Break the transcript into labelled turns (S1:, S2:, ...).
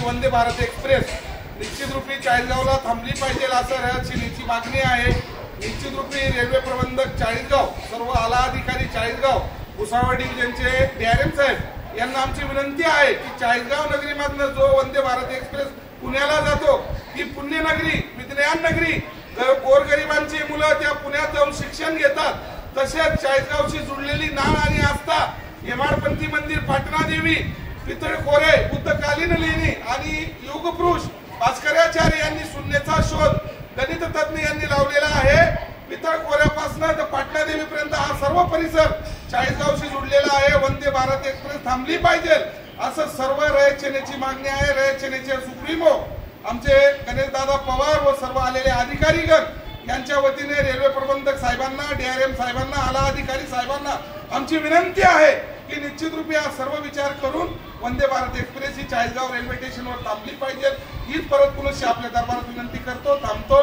S1: की वंदे भारत एक्सप्रेस निश्चित रूपी चाळीसगावला थांबली पाहिजे असं रहिवाशांची मागणी आहे। निश्चित रूपी रेल्वे प्रबंधक चाळीसगाव, सर्व आला अधिकारी चाळीसगाव, भुसावळ डिव्हिजनचे डीआरएम साहेब यांना आमची विनंती आहे की चाळीसगाव नगरीमधनं जो वंदे भारत एक्सप्रेस पुण्याला जातो ही पुण्यनगरी, विज्ञान नगरी, गोरगरिबांची मुलं त्या पुण्यात जाऊन शिक्षण घेतात। तसेच चाळीसगावशी जुळलेली नाळ आणि आस्था, हेमाडपंथी मंदिर, पाटणा देवी, पितळखोरे, बुद्धकालीन लेणी आणि युगपुरुष भास्कराचार्य यांनी शून्याचा शोध गणित तज्ञ यांनी लावलेला आहे। पितळखोऱ्यापासून तर पाटणा देवीपर्यंत हा सर्व परिसर चाळीसगावशी जुळलेला आहे। वंदे भारत एक्सप्रेस थांबली पाहिजे असं सर्व रयत मागणी आहे। रयत सुप्रीमो आमचे गणेशदादा पवार व सर्व आलेले अधिकारीगण यांच्या वतीने रेल्वे प्रबंधक साहेबांना, डीआरएम साहेबांना, आला अधिकारी साहेबांना आमची विनंती आहे की निश्चित रूपी हा सर्व विचार करून वंदे भारत एक्सप्रेस ही चाळीसगाव रेल्वे स्टेशनवर थांबली पाहिजे। हीच परत पुनश्च आपल्या दरबारात विनंती करतो, थांबतो।